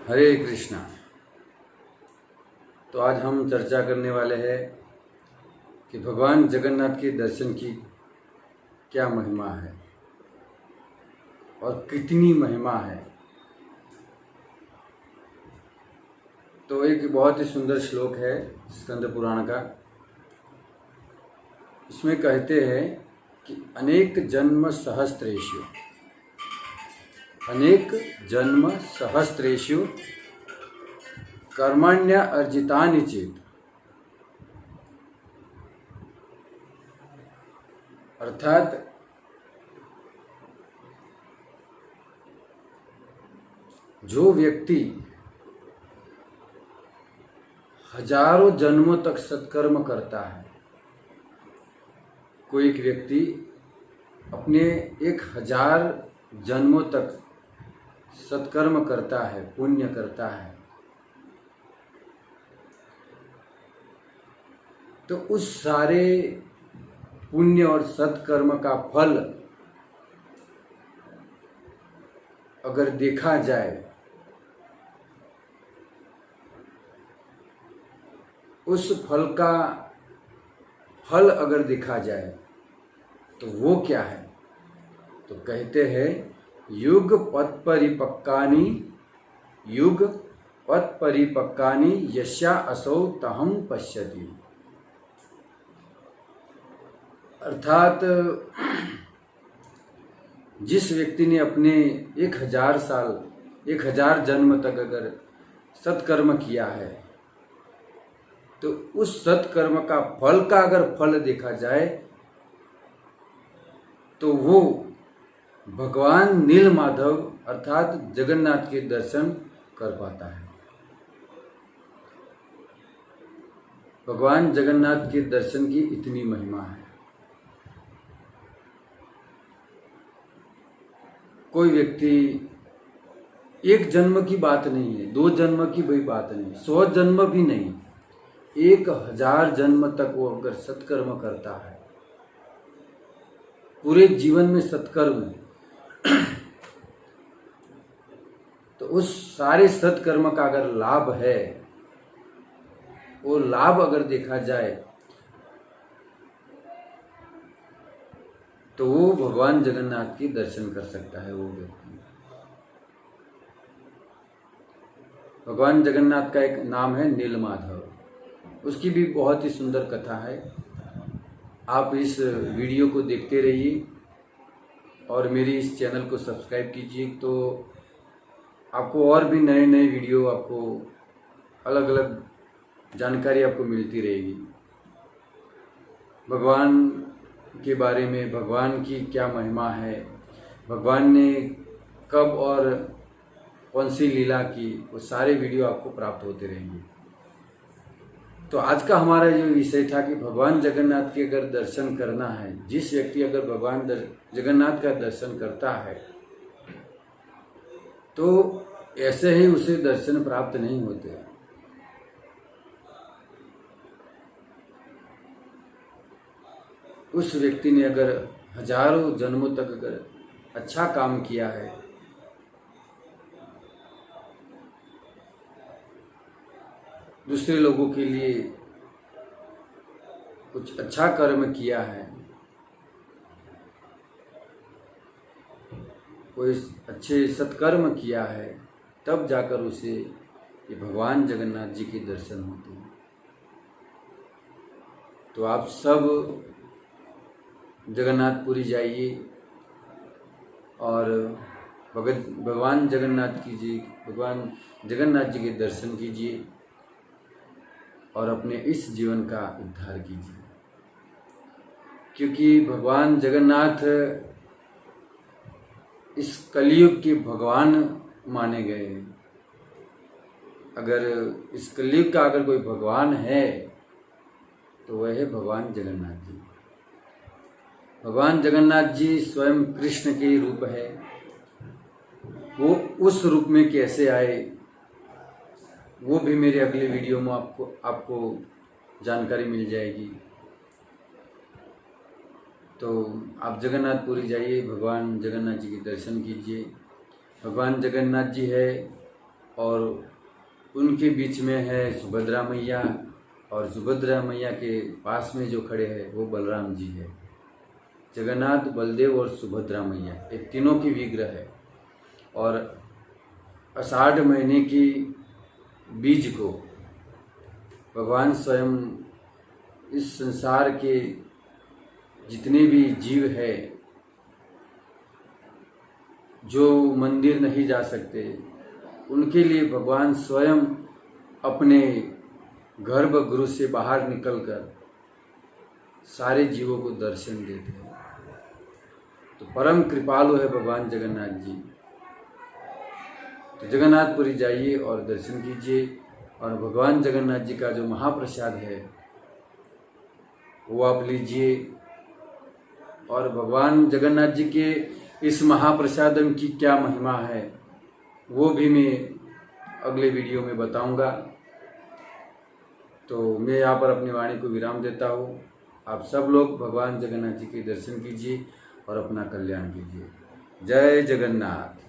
हरे कृष्णा। तो आज हम चर्चा करने वाले हैं कि भगवान जगन्नाथ के दर्शन की क्या महिमा है और कितनी महिमा है। तो एक बहुत ही सुंदर श्लोक है स्कंद पुराण का। इसमें कहते हैं कि अनेक जन्म सहस्त्रेषु कर्मण्य अर्जितानि चेत। अर्थात जो व्यक्ति हजारों जन्मों तक सत्कर्म करता है, कोई एक व्यक्ति अपने 1000 जन्मों तक सत्कर्म करता है, पुण्य करता है, तो उस सारे पुण्य और सत्कर्म का फल अगर देखा जाए, उस फल का फल अगर देखा जाए तो वो क्या है? तो कहते हैं युग पथ परिपक्कानि यस्या असौ तहं पश्यति। अर्थात जिस व्यक्ति ने अपने 1000 जन्म तक अगर सत्कर्म किया है, तो उस सत्कर्म का अगर फल देखा जाए तो वो भगवान नीलमाधव अर्थात जगन्नाथ के दर्शन कर पाता है। भगवान जगन्नाथ के दर्शन की इतनी महिमा है। कोई व्यक्ति एक जन्म की बात नहीं है, 2 जन्म की भी बात नहीं, 100 जन्म भी नहीं, 1000 जन्म तक वो अगर सत्कर्म करता है, पूरे जीवन में सत्कर्म, तो उस सारे सत्कर्म का अगर लाभ है, वो लाभ अगर देखा जाए तो वो भगवान जगन्नाथ के दर्शन कर सकता है। वो व्यक्ति, भगवान जगन्नाथ का एक नाम है नीलमाधव। उसकी भी बहुत ही सुंदर कथा है। आप इस वीडियो को देखते रहिए और मेरी इस चैनल को सब्सक्राइब कीजिए, तो आपको और भी नए नए वीडियो, आपको अलग अलग जानकारी आपको मिलती रहेगी भगवान के बारे में, भगवान की क्या महिमा है, भगवान ने कब और कौन सी लीला की, वो सारे वीडियो आपको प्राप्त होते रहेंगे। तो आज का हमारा ये विषय था कि भगवान जगन्नाथ के अगर दर्शन करना है, जिस व्यक्ति अगर भगवान जगन्नाथ का दर्शन करता है, तो ऐसे ही उसे दर्शन प्राप्त नहीं होते। उस व्यक्ति ने अगर हजारों जन्मों तक अगर अच्छा काम किया है, दूसरे लोगों के लिए कुछ अच्छा कर्म किया है, कोई अच्छे सत्कर्म किया है, तब जाकर उसे ये भगवान जगन्नाथ जी के दर्शन होते हैं। तो आप सब जगन्नाथपुरी जाइए और भगवान जगन्नाथ जी के दर्शन कीजिए और अपने इस जीवन का उद्धार कीजिए, क्योंकि भगवान जगन्नाथ इस कलयुग के भगवान माने गए हैं। अगर इस कलयुग का अगर कोई भगवान है तो वह है भगवान जगन्नाथ जी। भगवान जगन्नाथ जी स्वयं कृष्ण के रूप है। वो उस रूप में कैसे आए, वो भी मेरे अगले वीडियो में आपको जानकारी मिल जाएगी। तो आप जगन्नाथपुरी जाइए, भगवान जगन्नाथ जी के दर्शन कीजिए। भगवान जगन्नाथ जी है और उनके बीच में है सुभद्रा मैया, और सुभद्रा मैया के पास में जो खड़े हैं वो बलराम जी है। जगन्नाथ, बलदेव और सुभद्रा मैया, ये तीनों की विग्रह है। और आषाढ़ महीने की बीज को भगवान स्वयं इस संसार के जितने भी जीव है जो मंदिर नहीं जा सकते, उनके लिए भगवान स्वयं अपने गर्भगृह से बाहर निकलकर सारे जीवों को दर्शन देते हैं। तो परम कृपालु है भगवान जगन्नाथ जी। तो जगन्नाथपुरी जाइए और दर्शन कीजिए, और भगवान जगन्नाथ जी का जो महाप्रसाद है वो आप लीजिए। और भगवान जगन्नाथ जी के इस महाप्रसादम की क्या महिमा है वो भी मैं अगले वीडियो में बताऊंगा। तो मैं यहाँ पर अपनी वाणी को विराम देता हूँ। आप सब लोग भगवान जगन्नाथ जी के दर्शन कीजिए और अपना कल्याण कीजिए। जय जगन्नाथ।